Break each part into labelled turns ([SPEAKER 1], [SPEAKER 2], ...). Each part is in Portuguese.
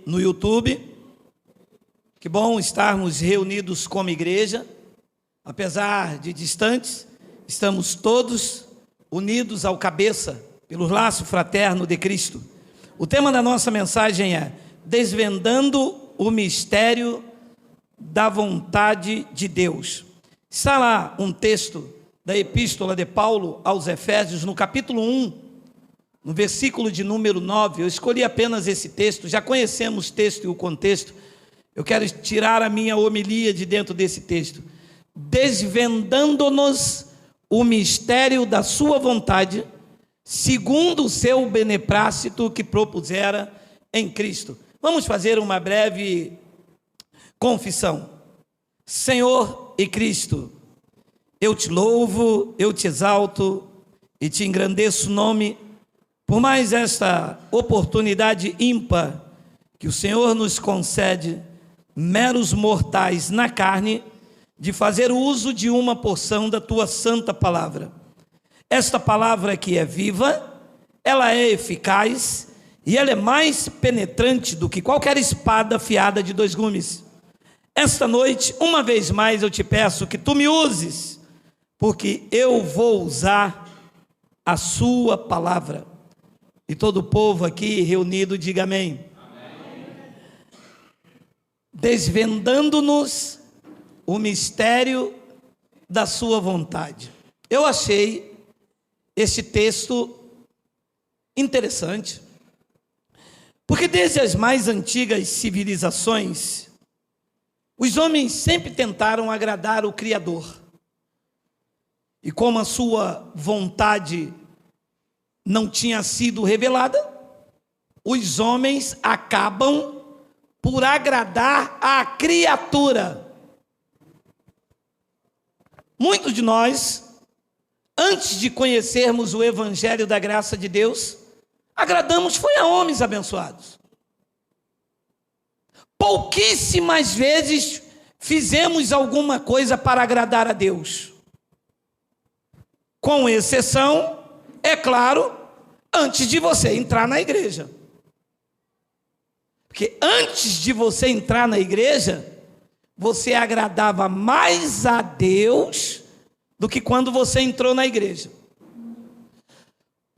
[SPEAKER 1] no YouTube. Que bom estarmos reunidos como igreja, apesar de distantes, estamos todos unidos ao cabeça, pelo laço fraterno de Cristo. O tema da nossa mensagem é Desvendando o Mistério da Vontade de Deus. Está lá um texto da Epístola de Paulo aos Efésios, no capítulo 1, no versículo de número 9. Eu escolhi apenas esse texto, já conhecemos o texto e o contexto. Eu quero tirar a minha homilia de dentro desse texto. Desvendando-nos o mistério da sua vontade, segundo o seu beneplácito que propusera em Cristo. Vamos fazer uma breve confissão. Senhor e Cristo, eu te louvo, eu te exalto e te engrandeço o nome por mais esta oportunidade ímpar que o Senhor nos concede, meros mortais na carne, de fazer uso de uma porção da tua santa palavra. Esta palavra que é viva, ela é eficaz e ela é mais penetrante do que qualquer espada afiada de dois gumes. Esta noite, uma vez mais, eu te peço que tu me uses, porque eu vou usar a sua palavra. E todo o povo aqui reunido diga amém. Desvendando-nos o mistério da sua vontade. Eu achei este texto interessante, porque desde as mais antigas civilizações, os homens sempre tentaram agradar o Criador. E como a sua vontade não tinha sido revelada, os homens acabam por agradar a criatura. Muitos de nós, antes de conhecermos o Evangelho da graça de Deus, agradamos foi a homens abençoados. Pouquíssimas vezes fizemos alguma coisa para agradar a Deus. Com exceção, é claro, antes de você entrar na igreja. Porque antes de você entrar na igreja, você agradava mais a Deus do que quando você entrou na igreja.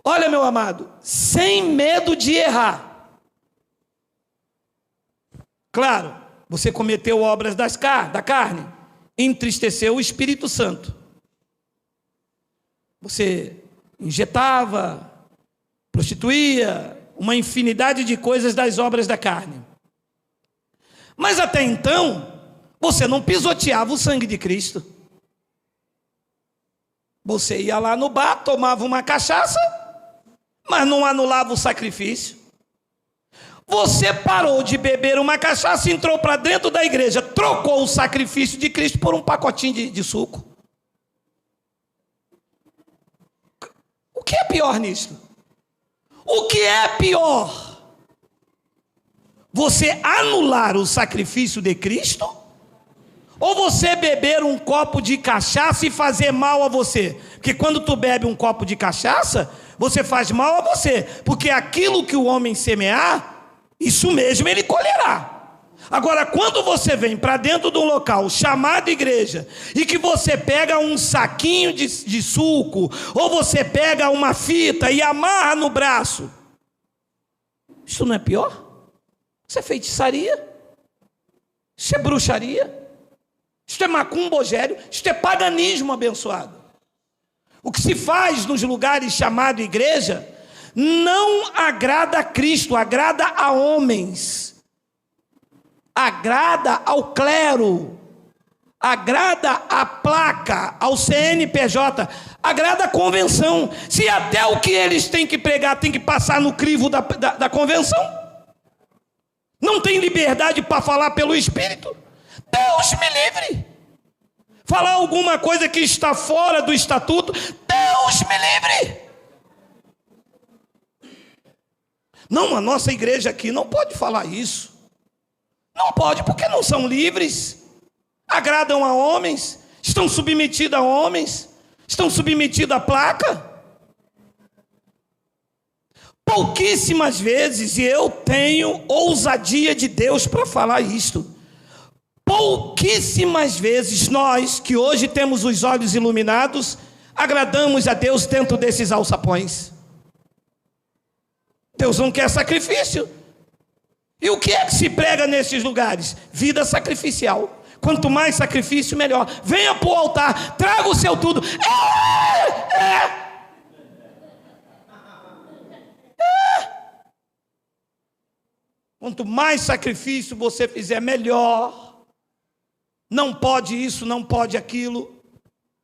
[SPEAKER 1] Olha, meu amado, sem medo de errar. Claro, você cometeu obras da carne, entristeceu o Espírito Santo. Você injetava, prostituía, uma infinidade de coisas das obras da carne. Mas até então, você não pisoteava o sangue de Cristo. Você ia lá no bar, tomava uma cachaça, mas não anulava o sacrifício. Você parou de beber uma cachaça e entrou para dentro da igreja, trocou o sacrifício de Cristo por um pacotinho de suco. O que é pior nisso? O que é pior? Você anular o sacrifício de Cristo? Ou você beber um copo de cachaça e fazer mal a você? Porque quando tu bebe um copo de cachaça, você faz mal a você. Porque aquilo que o homem semear, isso mesmo ele colherá. Agora, quando você vem para dentro de um local chamado igreja, e que você pega um saquinho de suco, ou você pega uma fita e amarra no braço, isso não é pior? Isso é feitiçaria, isso é bruxaria, isso é macumbogério, isso é paganismo abençoado. O que se faz nos lugares chamados igreja, não agrada a Cristo, agrada a homens. Agrada ao clero, agrada à placa, ao CNPJ, agrada à convenção. Se até o que eles têm que pregar tem que passar no crivo da convenção, não tem liberdade para falar pelo Espírito, Deus me livre. Falar alguma coisa que está fora do estatuto, Deus me livre. Não, a nossa igreja aqui não pode falar isso. Não pode, porque não são livres, agradam a homens, estão submetidos a homens, estão submetidos à placa. Pouquíssimas vezes, e eu tenho ousadia de Deus para falar isto, pouquíssimas vezes nós, que hoje temos os olhos iluminados, agradamos a Deus dentro desses alçapões. Deus não quer sacrifício. E o que é que se prega nesses lugares? Vida sacrificial. Quanto mais sacrifício, melhor. Venha para o altar, traga o seu tudo. Quanto mais sacrifício você fizer, melhor. Não pode isso, não pode aquilo.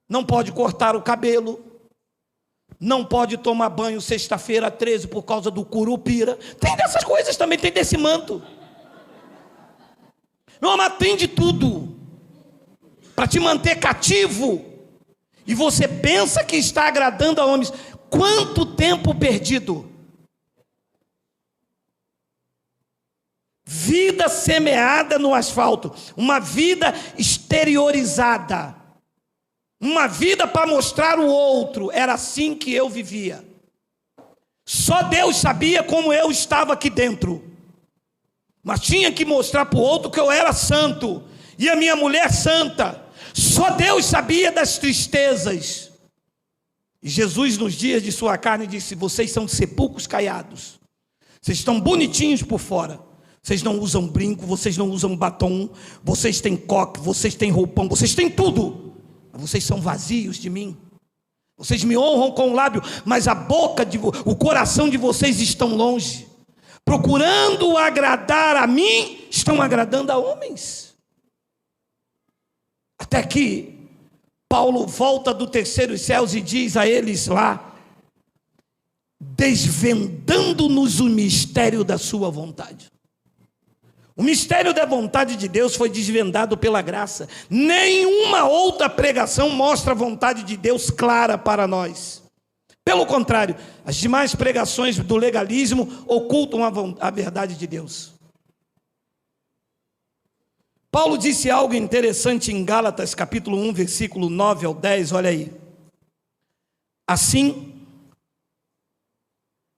[SPEAKER 1] Não pode cortar o cabelo. Não pode tomar banho sexta-feira 13 por causa do curupira. Tem dessas coisas também, tem desse manto. Meu amado, tem de tudo para te manter cativo. E você pensa que está agradando a homens. Quanto tempo perdido. Vida semeada no asfalto, uma vida exteriorizada, uma vida para mostrar o outro. Era assim que eu vivia. Só Deus sabia como eu estava aqui dentro, mas tinha que mostrar para o outro que eu era santo, e a minha mulher santa. Só Deus sabia das tristezas. E Jesus, nos dias de sua carne, disse: vocês são sepulcros caiados, vocês estão bonitinhos por fora, vocês não usam brinco, vocês não usam batom, vocês têm coque, vocês têm roupão, vocês têm tudo, mas vocês são vazios de mim. Vocês me honram com o lábio, mas a boca, o coração de vocês estão longe. Procurando agradar a mim, estão agradando a homens. Até que Paulo volta do terceiro céus e diz a eles lá, desvendando-nos o mistério da sua vontade. O mistério da vontade de Deus foi desvendado pela graça. Nenhuma outra pregação mostra a vontade de Deus clara para nós. Pelo contrário, as demais pregações do legalismo ocultam a verdade de Deus. Paulo disse algo interessante em Gálatas, capítulo 1, versículo 9 ao 10, olha aí. Assim,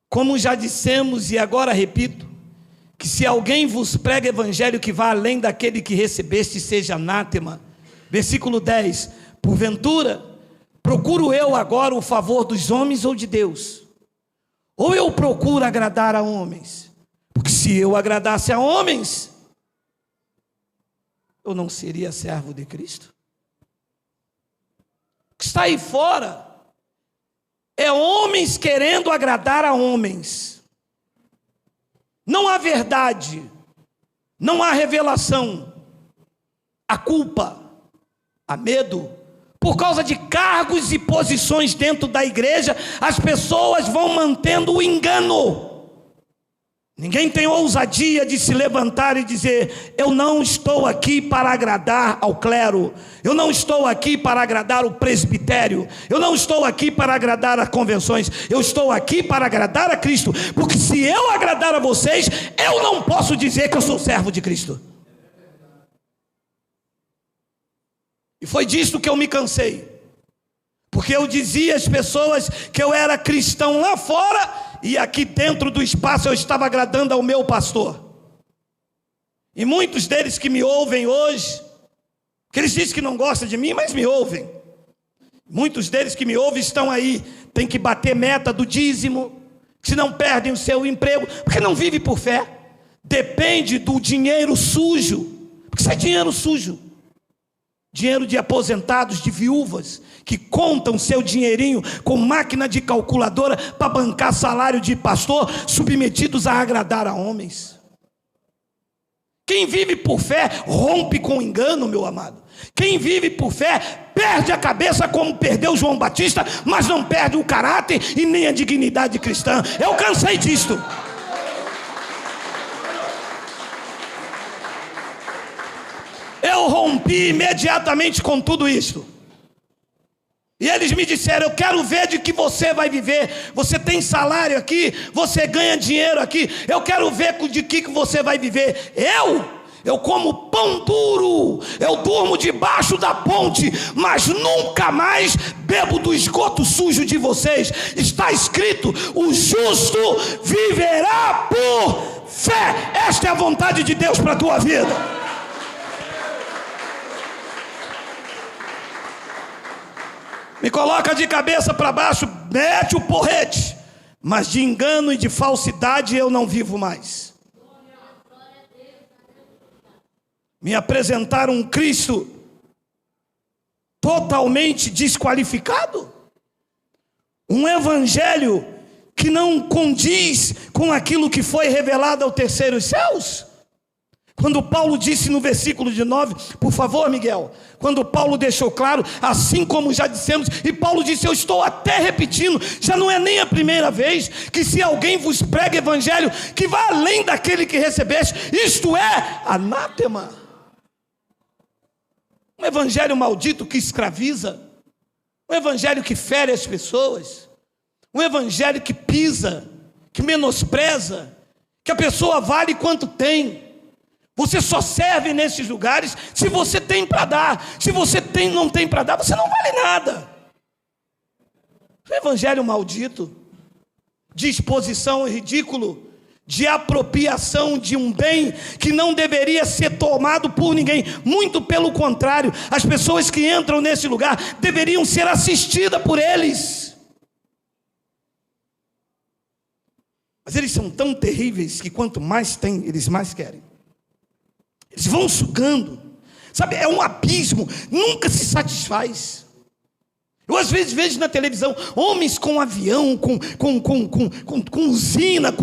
[SPEAKER 1] como já dissemos e agora repito, que se alguém vos prega evangelho que vá além daquele que recebeste, seja anátema. Versículo 10, porventura, procuro eu agora o favor dos homens ou de Deus? Ou eu procuro agradar a homens? Porque se eu agradasse a homens, eu não seria servo de Cristo. O que está aí fora é homens querendo agradar a homens. Não há verdade, não há revelação, há culpa, há medo. Por causa de cargos e posições dentro da igreja, as pessoas vão mantendo o engano. Ninguém tem ousadia de se levantar e dizer: eu não estou aqui para agradar ao clero, eu não estou aqui para agradar o presbitério, eu não estou aqui para agradar as convenções, eu estou aqui para agradar a Cristo, porque se eu agradar a vocês, eu não posso dizer que eu sou servo de Cristo. E foi disso que eu me cansei, porque eu dizia às pessoas que eu era cristão lá fora, e aqui dentro do espaço eu estava agradando ao meu pastor. E muitos deles que me ouvem hoje, que eles dizem que não gostam de mim, mas me ouvem. Muitos deles que me ouvem estão aí, tem que bater meta do dízimo, se não perdem o seu emprego, porque não vive por fé. Depende do dinheiro sujo, porque isso é dinheiro sujo. Dinheiro de aposentados, de viúvas, que contam seu dinheirinho com máquina de calculadora para bancar salário de pastor, submetidos a agradar a homens. Quem vive por fé rompe com engano, meu amado. Quem vive por fé perde a cabeça como perdeu João Batista, mas não perde o caráter e nem a dignidade cristã. Eu cansei disto. Eu rompi imediatamente com tudo isso. E eles me disseram: eu quero ver de que você vai viver. Você tem salário aqui, você ganha dinheiro aqui. Eu quero ver de que você vai viver. eu como pão duro, eu durmo debaixo da ponte, mas nunca mais bebo do esgoto sujo de vocês. Está escrito: o justo viverá por fé. Esta é a vontade de Deus para a tua vida. Me coloca de cabeça para baixo, mete o porrete, mas de engano e de falsidade eu não vivo mais. Me apresentaram um Cristo totalmente desqualificado, um evangelho que não condiz com aquilo que foi revelado ao terceiro céus. Quando Paulo disse no versículo de 9, por favor, Miguel, quando Paulo deixou claro, assim como já dissemos, e Paulo disse, eu estou até repetindo, já não é nem a primeira vez, que se alguém vos prega evangelho, que vá além daquele que recebeste, isto é, anátema. Um evangelho maldito que escraviza, um evangelho que fere as pessoas, um evangelho que pisa, que menospreza, que a pessoa vale quanto tem. Você só serve nesses lugares se você tem para dar. Se você não tem para dar, você não vale nada. O evangelho maldito, de exposição ridículo, de apropriação de um bem que não deveria ser tomado por ninguém. Muito pelo contrário, as pessoas que entram nesse lugar deveriam ser assistidas por eles. Mas eles são tão terríveis que quanto mais tem, eles mais querem. Eles vão sugando, sabe, é um abismo, nunca se satisfaz. Eu às vezes vejo na televisão homens com avião, com usina,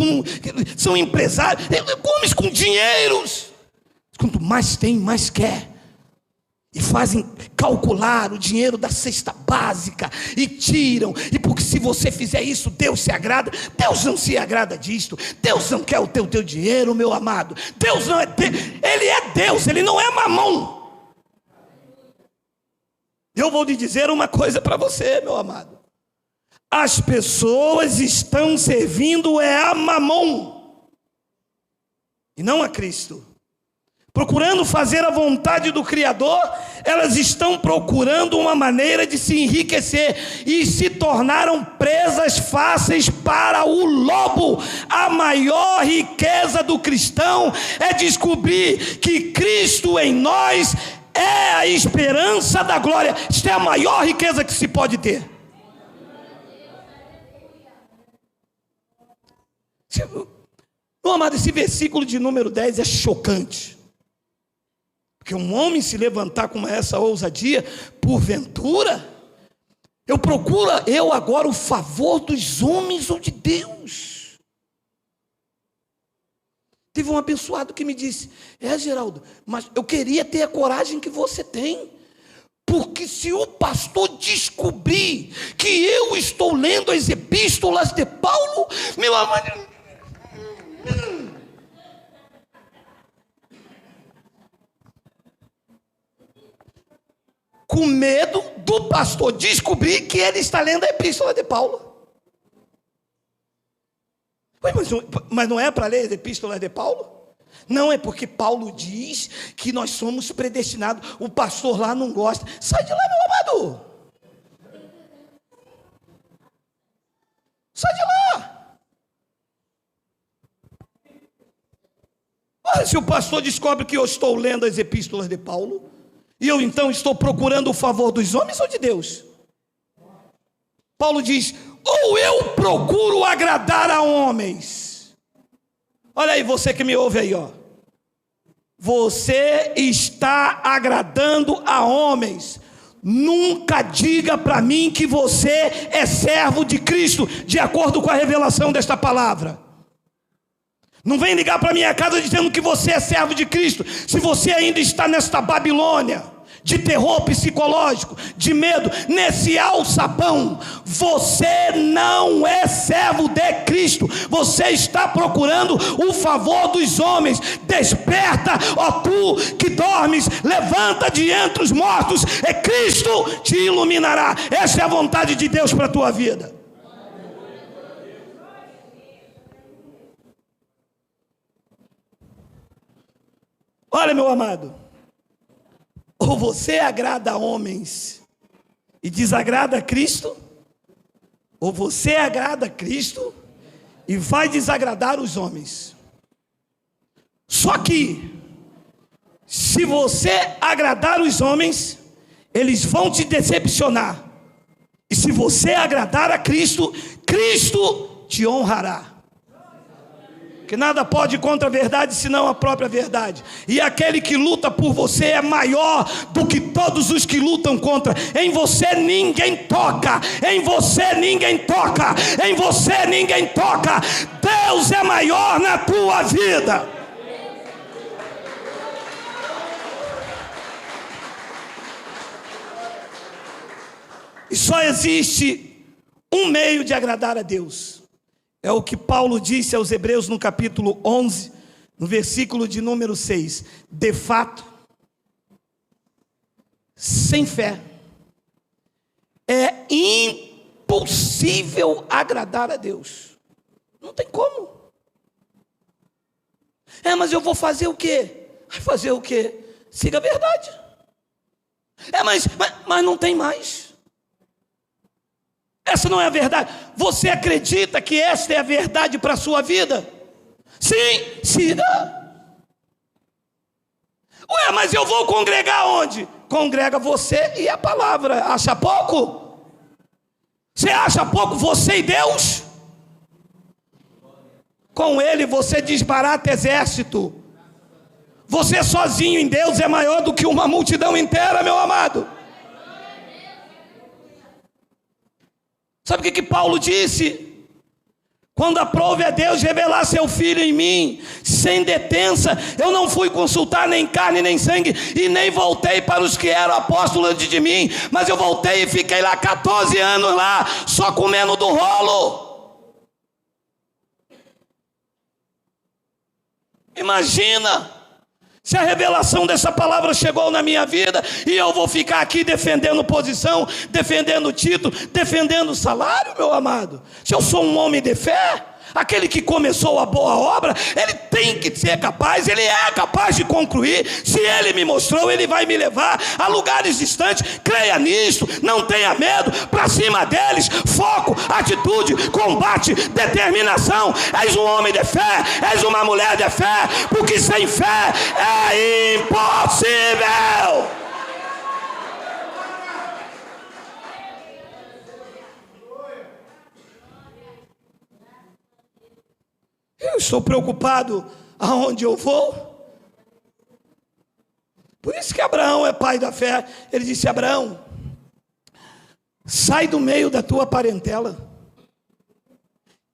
[SPEAKER 1] são empresários, homens com dinheiros. Quanto mais tem, mais quer. E fazem calcular o dinheiro da cesta básica e tiram. E porque se você fizer isso, Deus se agrada. Deus não se agrada disto. Deus não quer o teu dinheiro, meu amado. Deus não é Deus. Ele é Deus, Ele não é mamão. Eu vou lhe dizer uma coisa para você, meu amado. As pessoas estão servindo a mamão e não a Cristo. Procurando fazer a vontade do Criador, elas estão procurando uma maneira de se enriquecer e se tornaram presas fáceis para o lobo. A maior riqueza do cristão é descobrir que Cristo em nós é a esperança da glória. Isto é a maior riqueza que se pode ter. Meu amado, esse versículo de número 10 é chocante. Porque um homem se levantar com essa ousadia, porventura, eu agora o favor dos homens ou de Deus. Teve um abençoado que me disse, Geraldo, mas eu queria ter a coragem que você tem, porque se o pastor descobrir que eu estou lendo as epístolas de Paulo, meu amado, com medo do pastor descobrir que ele está lendo a epístola de Paulo. Mas não é para ler a epístola de Paulo? Não, é porque Paulo diz que nós somos predestinados. O pastor lá não gosta. Sai de lá, meu amado. Sai de lá. Olha, se o pastor descobre que eu estou lendo as epístolas de Paulo, e eu então estou procurando o favor dos homens ou de Deus? Paulo diz, ou eu procuro agradar a homens. Olha aí, você que me ouve aí, ó. Você está agradando a homens. Nunca diga para mim que você é servo de Cristo, de acordo com a revelação desta palavra. Não vem ligar para minha casa dizendo que você é servo de Cristo, se você ainda está nesta Babilônia de terror psicológico, de medo, nesse alçapão. Você não é servo de Cristo, você está procurando o favor dos homens. Desperta, ó tu que dormes, levanta de entre os mortos, e Cristo te iluminará. Essa é a vontade de Deus para a tua vida. Olha, meu amado, ou você agrada a homens e desagrada a Cristo, ou você agrada a Cristo e vai desagradar os homens. Só que, se você agradar os homens, eles vão te decepcionar. E se você agradar a Cristo, Cristo te honrará. Que nada pode contra a verdade, senão a própria verdade. E aquele que luta por você é maior do que todos os que lutam contra. Em você ninguém toca. Em você ninguém toca. Em você ninguém toca. Deus é maior na tua vida. E só existe um meio de agradar a Deus. É o que Paulo disse aos Hebreus no capítulo 11, no versículo de número 6. De fato, sem fé, é impossível agradar a Deus. Não tem como. Mas eu vou fazer o quê? Vai fazer o quê? Siga a verdade. Mas não tem mais. Essa não é a verdade. Você acredita que esta é a verdade para a sua vida? Sim, siga. Mas eu vou congregar onde? Congrega você e a palavra. Acha pouco? Você acha pouco você e Deus? Com Ele você desbarata exército. Você sozinho em Deus é maior do que uma multidão inteira, meu amado. Sabe o que Paulo disse? Quando aprove a Deus revelar seu Filho em mim, sem detença, eu não fui consultar nem carne nem sangue, e nem voltei para os que eram apóstolos antes de mim, mas eu voltei e fiquei lá 14 anos lá, só comendo do rolo. Imagina se a revelação dessa palavra chegou na minha vida e eu vou ficar aqui defendendo posição, defendendo título, defendendo salário, meu amado. Se eu sou um homem de fé, aquele que começou a boa obra, ele tem que ser capaz, ele é capaz de concluir. Se ele me mostrou, ele vai me levar a lugares distantes. Creia nisto, não tenha medo, para cima deles, foco, atitude, combate, determinação. És um homem de fé, és uma mulher de fé, porque sem fé é impossível. Eu estou preocupado aonde eu vou. Por isso que Abraão é pai da fé. Ele disse: Abraão, sai do meio da tua parentela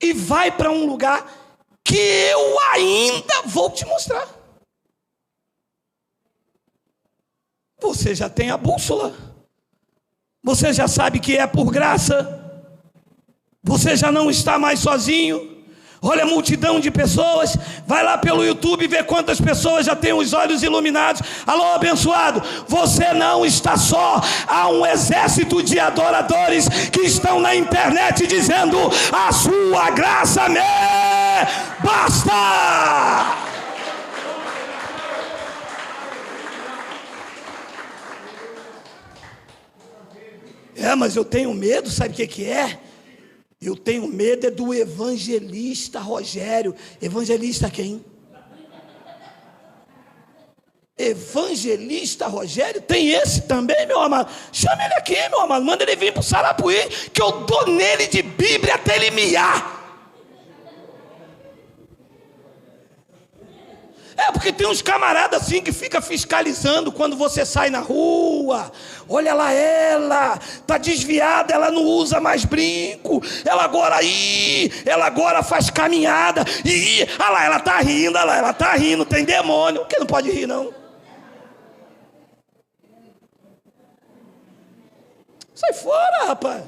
[SPEAKER 1] e vai para um lugar que eu ainda vou te mostrar. Você já tem a bússola. Você já sabe que é por graça. Você já não está mais sozinho. Olha a multidão de pessoas. Vai lá pelo YouTube e vê quantas pessoas já têm os olhos iluminados. Alô, abençoado, você não está só. Há um exército de adoradores que estão na internet dizendo: a sua graça me basta. Mas eu tenho medo, sabe o que é? Eu tenho medo do evangelista Rogério. Evangelista quem? Evangelista Rogério? Tem esse também, meu amado? Chama ele aqui, meu amado. Manda ele vir para o Sarapuí, que eu dou nele de Bíblia até ele miar. Porque tem uns camaradas assim que fica fiscalizando quando você sai na rua. Olha lá, ela tá desviada, ela não usa mais brinco. Ela agora faz caminhada. Olha lá, ela tá rindo, olha lá, ela tá rindo. Tem demônio. Que não pode rir, não. Sai fora, rapaz.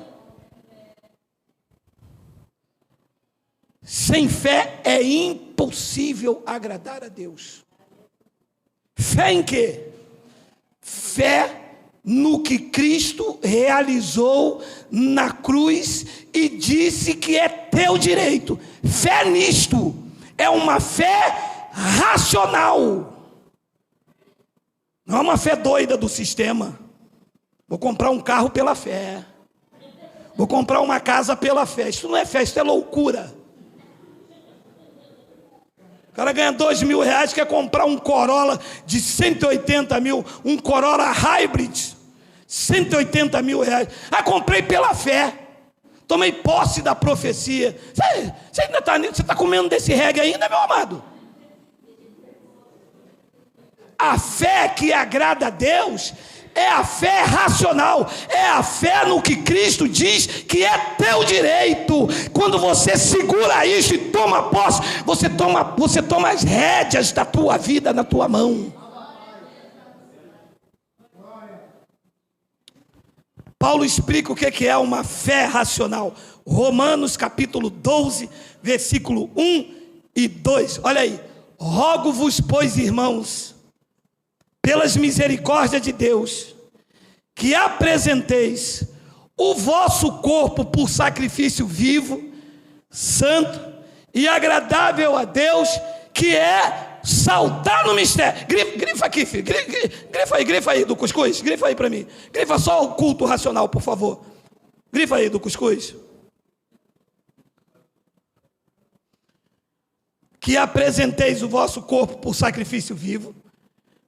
[SPEAKER 1] Sem fé é impossível agradar a Deus. Fé em quê? Fé no que Cristo realizou na cruz e disse que é teu direito. Fé nisto é uma fé racional. Não é uma fé doida do sistema. Vou comprar um carro pela fé. Vou comprar uma casa pela fé. Isso não é fé, isso é loucura. O cara ganha R$2.000, quer comprar um Corolla de 180 mil, um Corolla Hybrid, R$180.000. Ah, comprei pela fé. Tomei posse da profecia. Você ainda está comendo desse reggae ainda, meu amado? A fé que agrada a Deus é a fé racional, é a fé no que Cristo diz que é teu direito. Quando você segura isso e toma posse, você toma as rédeas da tua vida na tua mão. Paulo explica o que é uma fé racional. Romanos capítulo 12, versículo 1 e 2. Olha aí. Rogo-vos, pois, irmãos, pelas misericórdias de Deus, que apresenteis o vosso corpo por sacrifício vivo, santo e agradável a Deus, que é saltar no mistério. Grifa aqui, filho. Grifa aí do cuscuz. Grifa aí para mim. Grifa só o culto racional, por favor. Grifa aí do cuscuz. Que apresenteis o vosso corpo por sacrifício vivo,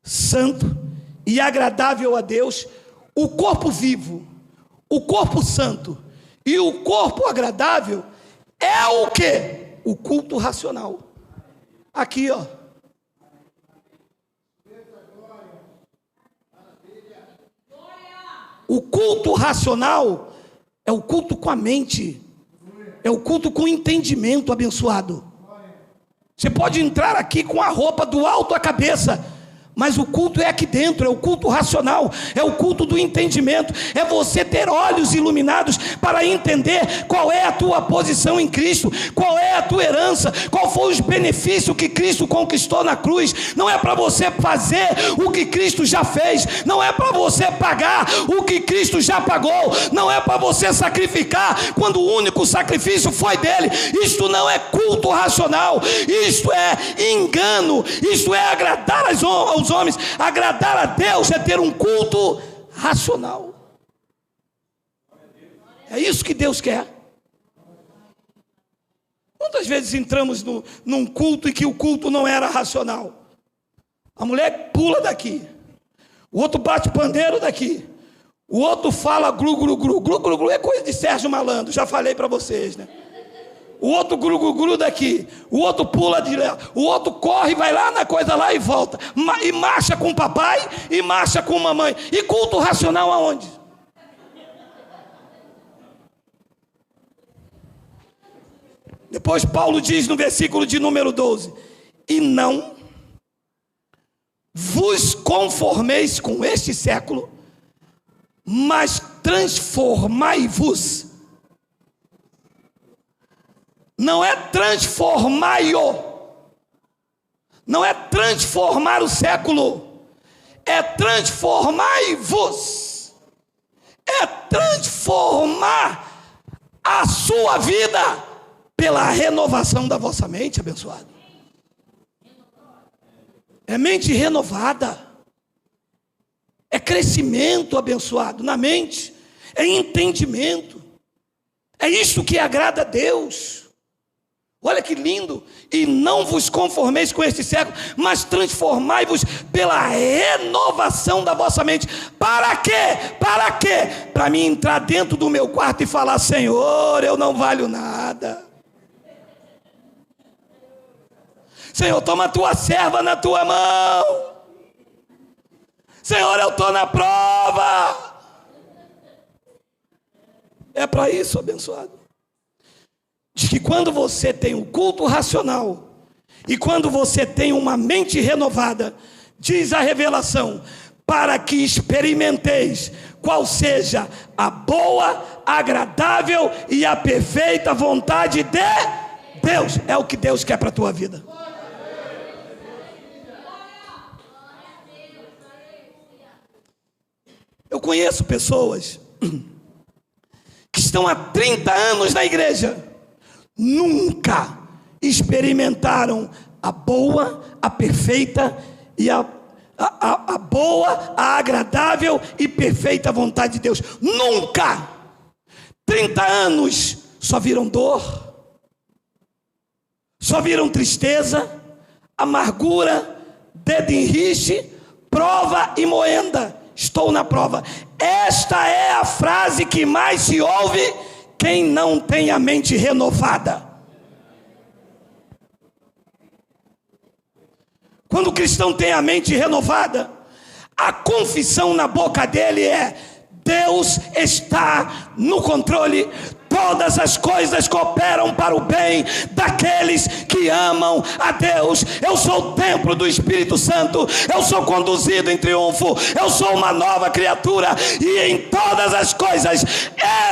[SPEAKER 1] santo e agradável a Deus. O corpo vivo, o corpo santo e o corpo agradável é o quê? O culto racional. Aqui, ó. O culto racional é o culto com a mente, é o culto com o entendimento, abençoado. Você pode entrar aqui com a roupa do alto à cabeça, mas o culto é aqui dentro, é o culto racional, é o culto do entendimento, é você ter olhos iluminados para entender qual é a tua posição em Cristo, qual é a tua herança, qual foi os benefícios que Cristo conquistou na cruz. Não é para você fazer o que Cristo já fez, não é para você pagar o que Cristo já pagou, não é para você sacrificar quando o único sacrifício foi dele. Isto não é culto racional, isto é engano, isto é agradar aos homens. Agradar a Deus é ter um culto racional. É isso que Deus quer. Quantas vezes entramos num culto e que o culto não era racional? A mulher pula daqui, o outro bate pandeiro daqui, o outro fala glu, glu, glu, glu, glu, glu. É coisa de Sérgio Malandro, já falei para vocês, né? O outro gru daqui, o outro pula de lá, o outro corre, vai lá na coisa lá e volta, e marcha com o papai, e marcha com a mamãe. E culto racional aonde? Depois Paulo diz no versículo de número 12: e não vos conformeis com este século, mas transformai-vos. Não é transformai-o, não é transformar o século, é transformai-vos, é transformar a sua vida pela renovação da vossa mente, abençoado. É mente renovada, é crescimento, abençoado, na mente, é entendimento, é isso que agrada a Deus. Olha que lindo. E não vos conformeis com este século, mas transformai-vos pela renovação da vossa mente. Para quê? Para quê? Para mim entrar dentro do meu quarto e falar: Senhor, eu não valho nada. Senhor, toma a tua serva na tua mão. Senhor, eu estou na prova. É para isso, abençoado. De que quando você tem um culto racional e quando você tem uma mente renovada, diz a revelação, para que experimenteis qual seja a boa, agradável e a perfeita vontade de Deus. É o que Deus quer para a tua vida. Eu conheço pessoas que estão há 30 anos na igreja, nunca experimentaram a boa, a perfeita e a a boa, a agradável e perfeita vontade de Deus. Nunca! 30 anos só viram dor, só viram tristeza, amargura, dedo em rixe, prova e moenda. Estou na prova. Esta é a frase que mais se ouve quem não tem a mente renovada. Quando o cristão tem a mente renovada, a confissão na boca dele é: Deus está no controle, todas as coisas cooperam para o bem daqueles que amam a Deus. Eu sou o templo do Espírito Santo, eu sou conduzido em triunfo, eu sou uma nova criatura, e em todas as coisas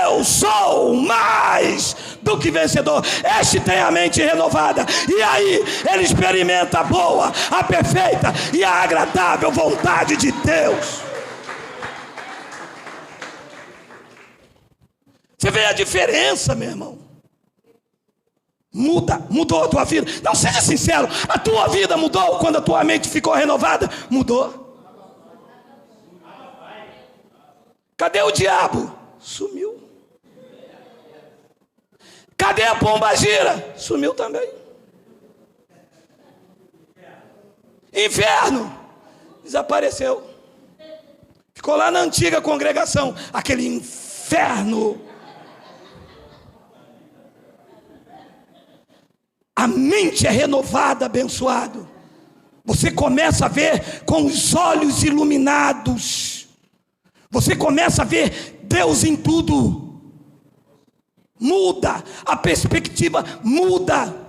[SPEAKER 1] eu sou mais do que vencedor. Este tem a mente renovada, e aí ele experimenta a boa, a perfeita e a agradável vontade de Deus. Você vê a diferença, meu irmão? Mudou a tua vida. Não, seja sincero, a tua vida mudou quando a tua mente ficou renovada? Mudou. Cadê o diabo? Sumiu. Cadê a pombagira? Sumiu também. Inferno desapareceu. Ficou lá na antiga congregação, aquele inferno. A mente é renovada, abençoado. Você começa a ver com os olhos iluminados. Você começa a ver Deus em tudo. Muda, a perspectiva muda.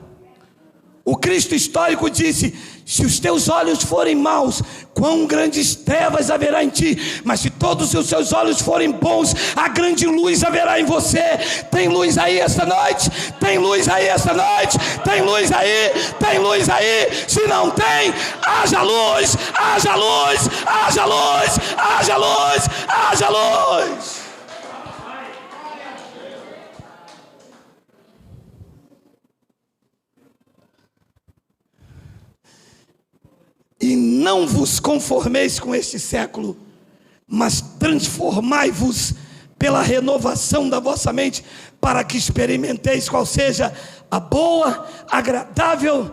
[SPEAKER 1] O Cristo histórico disse: se os teus olhos forem maus, quão grandes trevas haverá em ti, mas se todos os seus olhos forem bons, a grande luz haverá em você. Tem luz aí esta noite? Tem luz aí esta noite? Tem luz aí? Tem luz aí? Se não tem, haja luz, haja luz, haja luz, haja luz, haja luz. E não vos conformeis com este século, mas transformai-vos pela renovação da vossa mente, para que experimenteis qual seja a boa, agradável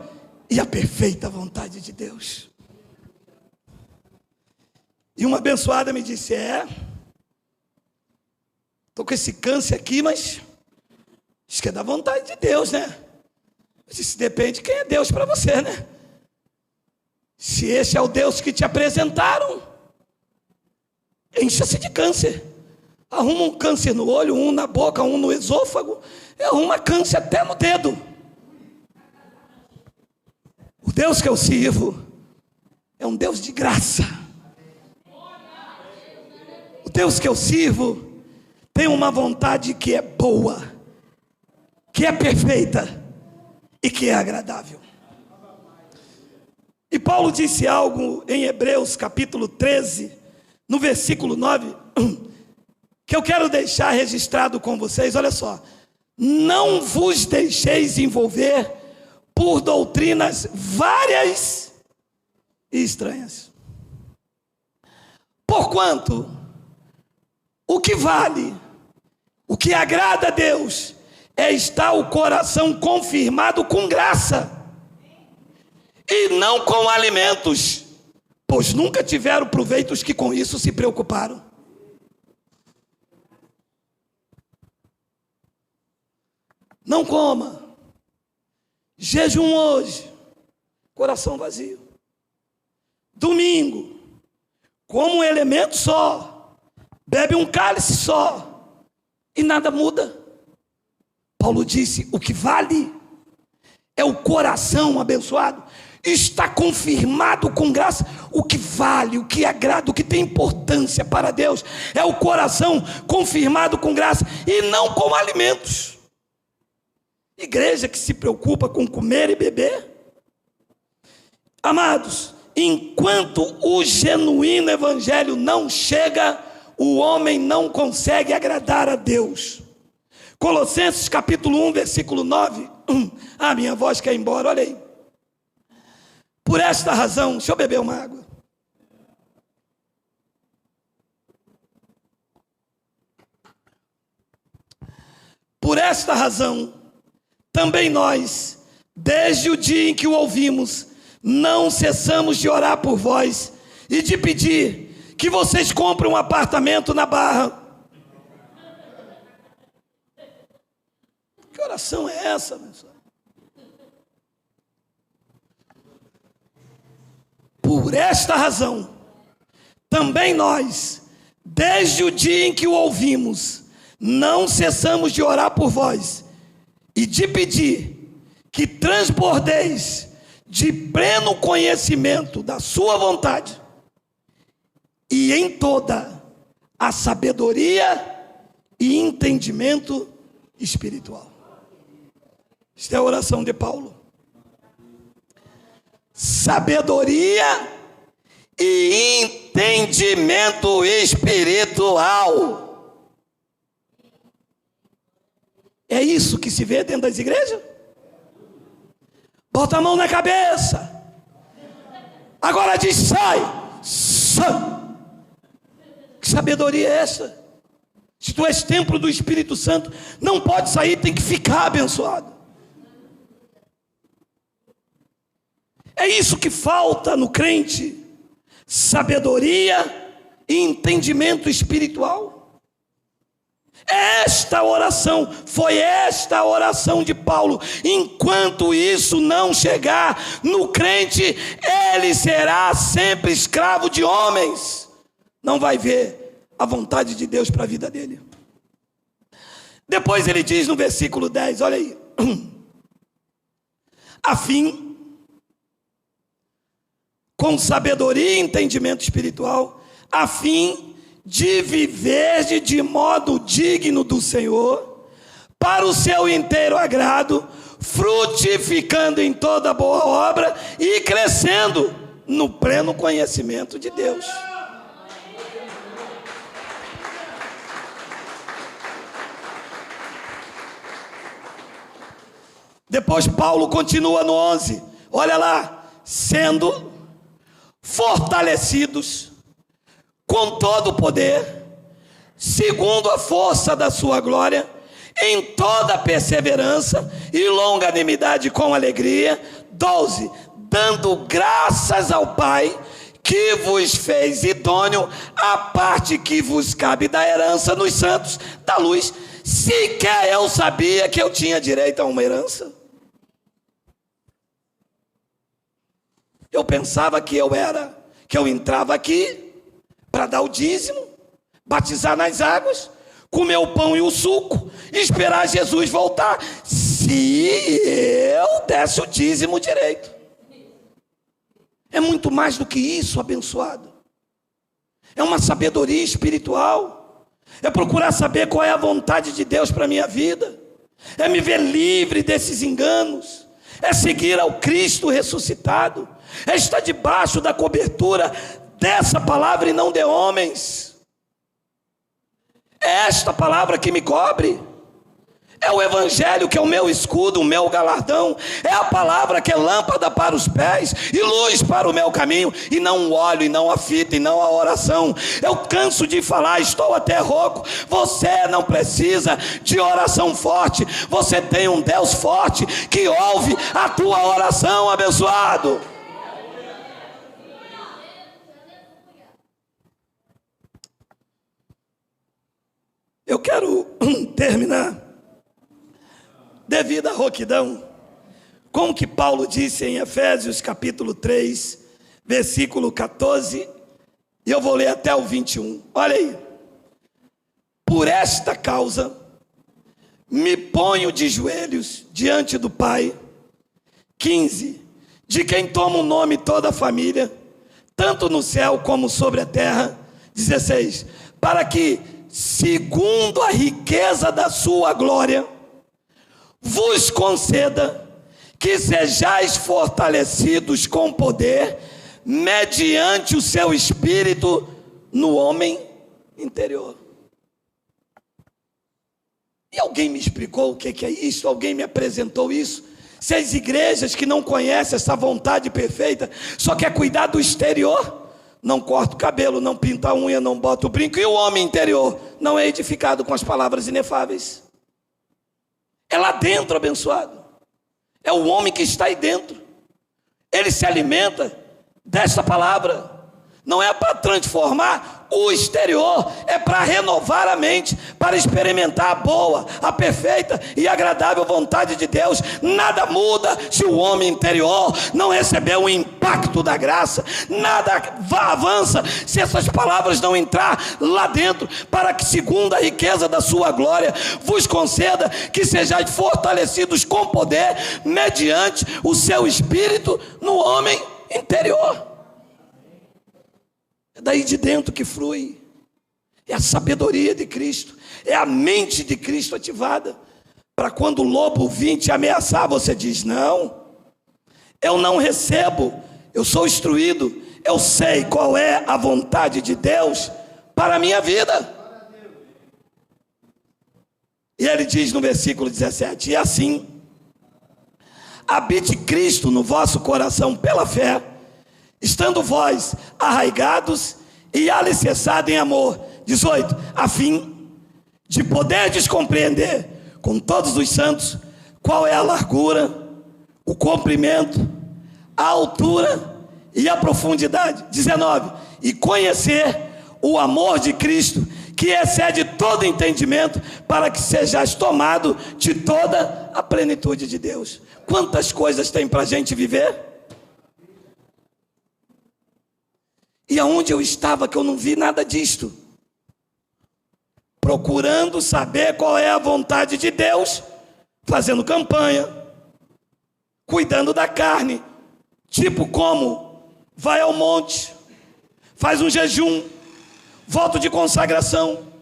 [SPEAKER 1] e a perfeita vontade de Deus. E uma abençoada me disse: estou com esse câncer aqui, mas isso que é da vontade de Deus, né? Eu disse: depende de quem é Deus para você, né? Se esse é o Deus que te apresentaram, encha-se de câncer. Arruma um câncer no olho, um na boca, um no esôfago, e arruma câncer até no dedo. O Deus que eu sirvo é um Deus de graça. O Deus que eu sirvo tem uma vontade que é boa, que é perfeita e que é agradável. E Paulo disse algo em Hebreus capítulo 13, no versículo 9, que eu quero deixar registrado com vocês. Olha só: não vos deixeis envolver por doutrinas várias e estranhas. Porquanto o que vale, o que agrada a Deus, é estar o coração confirmado com graça, e não com alimentos, pois nunca tiveram proveito os que com isso se preocuparam. Não coma, jejum hoje, coração vazio. Domingo, como um elemento só, bebe um cálice só, e nada muda. Paulo disse: o que vale é o coração, abençoado, está confirmado com graça. O que vale, o que agrada, o que tem importância para Deus é o coração confirmado com graça, e não com alimentos. Igreja que se preocupa com comer e beber. Amados, enquanto o genuíno evangelho não chega, o homem não consegue agradar a Deus. Colossenses capítulo 1, versículo 9. Minha voz quer ir embora, olha aí. Por esta razão, deixa eu beber uma água. Por esta razão, também nós, desde o dia em que o ouvimos, não cessamos de orar por vós e de pedir que vocês comprem um apartamento na Barra. Que oração é essa, pessoal? Por esta razão, também nós, desde o dia em que o ouvimos, não cessamos de orar por vós e de pedir que transbordeis de pleno conhecimento da sua vontade e em toda a sabedoria e entendimento espiritual. Esta é a oração de Paulo. Sabedoria e entendimento espiritual. É isso que se vê dentro das igrejas? Bota a mão na cabeça. Agora diz: sai. Sai. Que sabedoria é essa? Se tu és templo do Espírito Santo, não pode sair, tem que ficar abençoado. É isso que falta no crente: sabedoria e entendimento espiritual. Esta oração, foi esta a oração de Paulo. Enquanto isso não chegar no crente, ele será sempre escravo de homens. Não vai ver a vontade de Deus para a vida dele. Depois ele diz no versículo 10, olha aí: a fim, com sabedoria e entendimento espiritual, a fim de viver de modo digno do Senhor, para o seu inteiro agrado, frutificando em toda boa obra e crescendo no pleno conhecimento de Deus. Depois Paulo continua no 11, olha lá: sendo fortalecidos com todo o poder, segundo a força da sua glória, em toda perseverança e longanimidade com alegria. 12, dando graças ao Pai, que vos fez idôneo a parte que vos cabe da herança nos santos da luz. Sequer eu sabia que eu tinha direito a uma herança. Eu pensava que eu entrava aqui para dar o dízimo, batizar nas águas, comer o pão e o suco, esperar Jesus voltar, se eu desse o dízimo direito. É muito mais do que isso, abençoado. É uma sabedoria espiritual. É procurar saber qual é a vontade de Deus para a minha vida. É me ver livre desses enganos. É seguir ao Cristo ressuscitado. É estar debaixo da cobertura dessa palavra e não de homens. É esta palavra que me cobre. É o evangelho que é o meu escudo, o meu galardão. É a palavra que é lâmpada para os pés e luz para o meu caminho. E não o óleo, e não a fita, e não a oração. Eu canso de falar, estou até rouco. Você não precisa de oração forte. Você tem um Deus forte que ouve a tua oração, abençoado. Eu quero terminar, devido à rouquidão, com o que Paulo disse em Efésios capítulo 3, versículo 14, e eu vou ler até o 21. Olha aí: por esta causa me ponho de joelhos diante do Pai. 15, de quem toma o nome toda a família, tanto no céu como sobre a terra. 16, para que, segundo a riqueza da sua glória, vos conceda que sejais fortalecidos com poder, mediante o seu Espírito, no homem interior. E alguém me explicou o que é isso? Alguém me apresentou isso? Se as igrejas que não conhecem essa vontade perfeita, só quer cuidar do exterior, não corta o cabelo, não pinta a unha, não bota o brinco, e o homem interior não é edificado com as palavras inefáveis. É lá dentro, abençoado. É o homem que está aí dentro. Ele se alimenta desta palavra. Não é para transformar o exterior, é para renovar a mente, para experimentar a boa, a perfeita e agradável vontade de Deus. Nada muda se o homem interior não receber o impacto da graça. Nada avança se essas palavras não entrar lá dentro, para que, segundo a riqueza da sua glória, vos conceda que sejais fortalecidos com poder, mediante o seu espírito no homem interior. É daí de dentro que flui. É a sabedoria de Cristo. É a mente de Cristo ativada. Para quando o lobo vir te ameaçar, você diz: não, eu não recebo. Eu sou instruído. Eu sei qual é a vontade de Deus para a minha vida. E ele diz no versículo 17: e assim, habite Cristo no vosso coração pela fé, estando vós arraigados e alicerçados em amor. 18, a fim de poderdes compreender com todos os santos qual é a largura, o comprimento, a altura e a profundidade. 19, e conhecer o amor de Cristo, que excede todo entendimento, para que sejais tomado de toda a plenitude de Deus. Quantas coisas tem para a gente viver? E aonde eu estava que eu não vi nada disto? Procurando saber qual é a vontade de Deus, fazendo campanha, cuidando da carne, tipo como vai ao monte, faz um jejum, voto de consagração,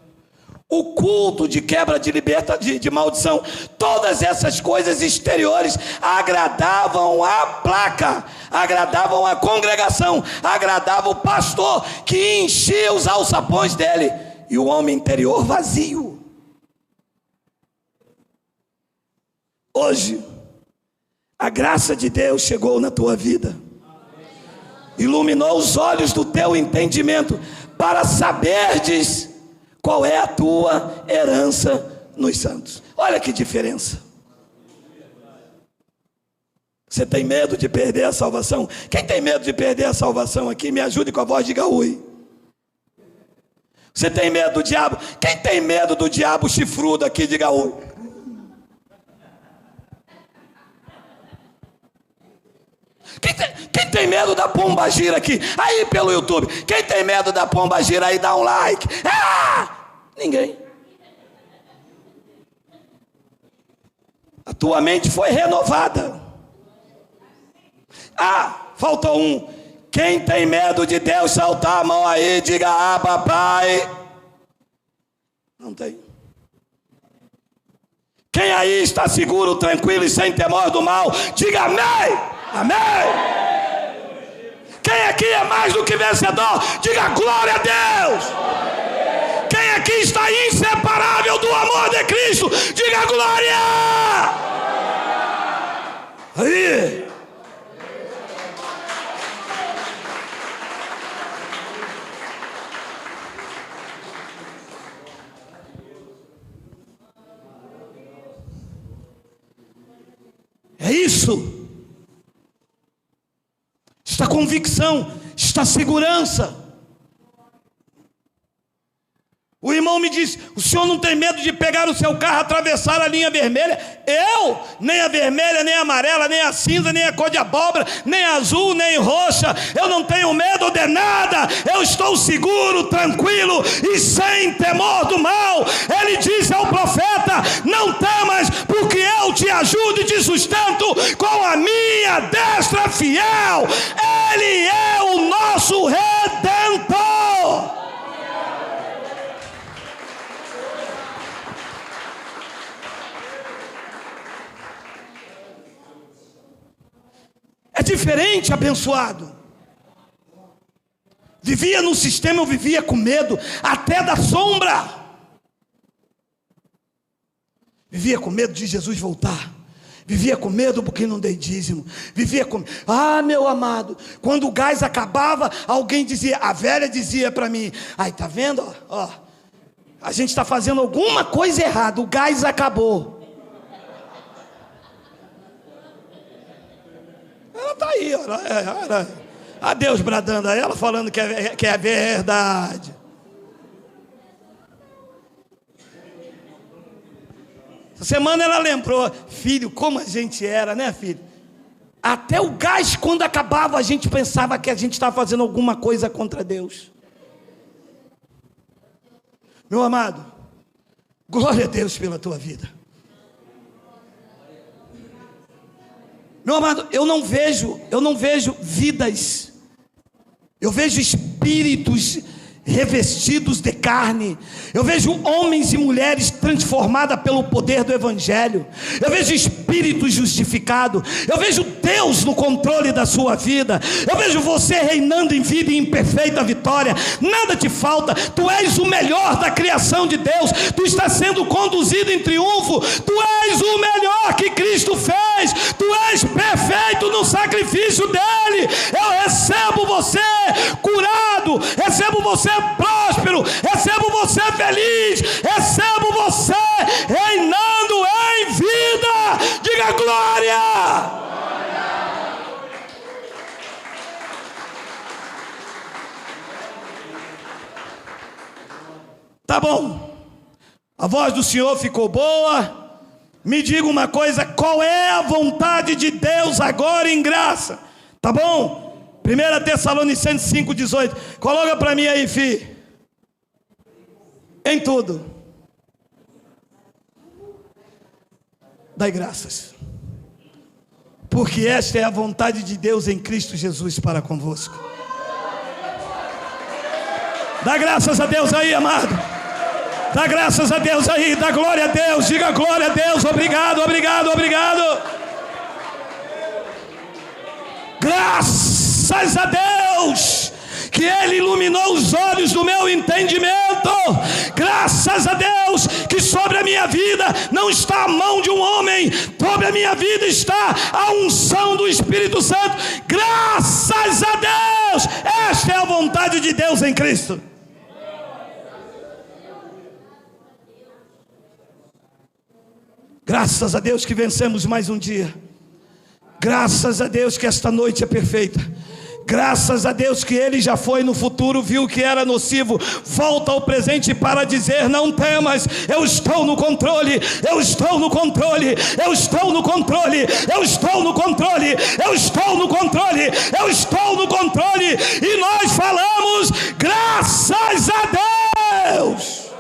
[SPEAKER 1] o culto de quebra de maldição. Todas essas coisas exteriores agradavam a placa, agradavam a congregação, agradavam o pastor, que enchia os alçapões dele, e o homem interior vazio. Hoje, a graça de Deus chegou na tua vida, iluminou os olhos do teu entendimento, para saberdes qual é a tua herança nos santos. Olha que diferença. Você tem medo de perder a salvação? Quem tem medo de perder a salvação aqui, me ajude com a voz, diga ui. Você tem medo do diabo? Quem tem medo do diabo chifrudo aqui, diga ui. Quem tem medo da pombagira aqui? Aí pelo YouTube. Quem tem medo da pombagira aí, dá um like. Ninguém. A tua mente foi renovada. Faltou um. Quem tem medo de Deus, saltar a mão aí, diga papai. Não tem. Quem aí está seguro, tranquilo e sem temor do mal, diga amém. Amém. Quem aqui é mais do que vencedor, diga glória a Deus. Quem aqui está inseparável do amor de Cristo, diga glória. Aí. É isso. Esta convicção, esta segurança. O irmão me disse: o senhor não tem medo de pegar o seu carro, atravessar a linha vermelha? Eu? Nem a vermelha, nem a amarela, nem a cinza, nem a cor de abóbora, nem a azul, nem roxa. Eu não tenho medo de nada. Eu estou seguro, tranquilo e sem temor do mal. Ele disse ao profeta: não temas, porque eu te ajudo e te sustento com a minha destra fiel. Ele é o nosso Redentor. É diferente, abençoado. Vivia no sistema, eu vivia com medo, até da sombra. Vivia com medo de Jesus voltar. Vivia com medo porque não dei dízimo. Vivia com... meu amado, quando o gás acabava, alguém dizia, a velha dizia para mim: aí, tá vendo? A gente está fazendo alguma coisa errada, o gás acabou. aí, olha. A Deus bradando a ela, falando que é verdade. Essa semana ela lembrou, filho, como a gente era, né, filho? Até o gás, quando acabava, a gente pensava que a gente estava fazendo alguma coisa contra Deus. Meu amado, glória a Deus pela tua vida. Meu amado, eu não vejo vidas, eu vejo espíritos revestidos de carne, eu vejo homens e mulheres transformados pelo poder do Evangelho, eu vejo espíritos justificados, eu vejo Deus no controle da sua vida, eu vejo você reinando em vida e em perfeita vitória, nada te falta, tu és o melhor da criação de Deus, tu estás sendo conduzido em triunfo, tu és o melhor que Cristo fez, tu és perfeito no sacrifício dele, eu recebo você curado, recebo você próspero, recebo você feliz, recebo você reinando em vida, diga glória! Tá bom, a voz do Senhor ficou boa, me diga uma coisa, qual é a vontade de Deus agora em graça, tá bom? 1 Tessalonicenses 5,18, coloca para mim aí, filho. Em tudo dai graças, porque esta é a vontade de Deus em Cristo Jesus para convosco. Dá graças a Deus aí, amado. Dá graças a Deus aí, dá glória a Deus, diga glória a Deus, obrigado, obrigado, obrigado. Graças a Deus, que Ele iluminou os olhos do meu entendimento. Graças a Deus, que sobre a minha vida não está a mão de um homem, sobre a minha vida está a unção do Espírito Santo. Graças a Deus, esta é a vontade de Deus em Cristo. Graças a Deus que vencemos mais um dia. Graças a Deus que esta noite é perfeita. Graças a Deus que Ele já foi no futuro, viu que era nocivo, volta ao presente para dizer: não temas, eu estou no controle, eu estou no controle, eu estou no controle, eu estou no controle, eu estou no controle, eu estou no controle. E nós falamos: graças a Deus.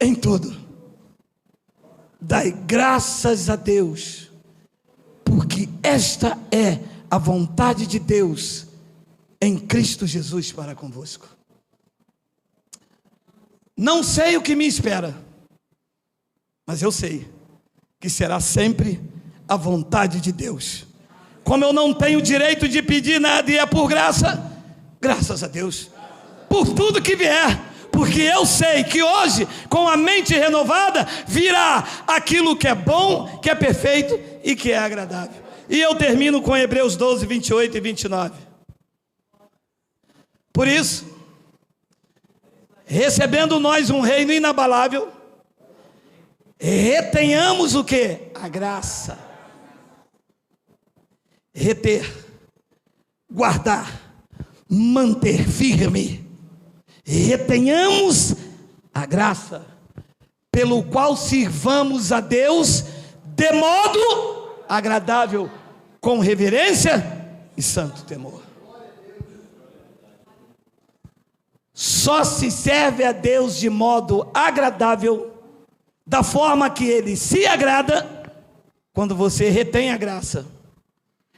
[SPEAKER 1] Em tudo dai graças a Deus, porque esta é a vontade de Deus em Cristo Jesus para convosco. Não sei o que me espera, mas eu sei que será sempre a vontade de Deus. Como eu não tenho direito de pedir nada e é por graça, graças a Deus por tudo que vier. Porque eu sei que hoje, com a mente renovada, virá aquilo que é bom, que é perfeito e que é agradável. E eu termino com Hebreus 12, 28 e 29. Por isso, recebendo nós um reino inabalável, retenhamos o quê? A graça. Reter, guardar, manter firme. Retenhamos a graça, pelo qual sirvamos a Deus de modo agradável, com reverência e santo temor. Só se serve a Deus de modo agradável, da forma que Ele se agrada, quando você retém a graça.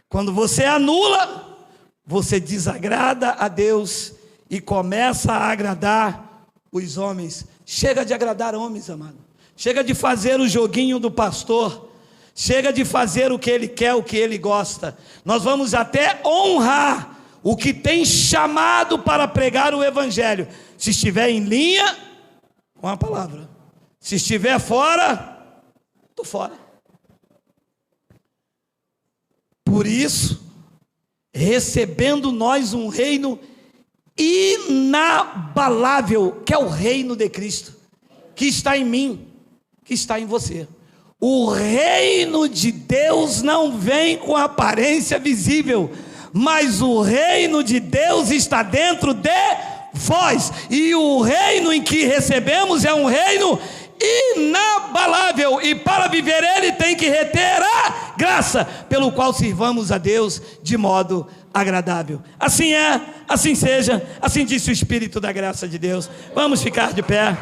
[SPEAKER 1] Quando você anula, você desagrada a Deus e começa a agradar os homens. Chega de agradar homens, amado. Chega de fazer o joguinho do pastor. Chega de fazer o que ele quer, o que ele gosta. Nós vamos até honrar o que tem chamado para pregar o Evangelho. Se estiver em linha, com a palavra. Se estiver fora, estou fora. Por isso, recebendo nós um reino inabalável, que é o reino de Cristo, que está em mim, que está em você. O reino de Deus não vem com aparência visível, mas o reino de Deus está dentro de vós, e o reino em que recebemos é um reino inabalável, e para viver ele tem que reter a graça, pelo qual sirvamos a Deus de modo agradável. Assim é, assim seja, assim disse o Espírito da graça de Deus. Vamos ficar de pé.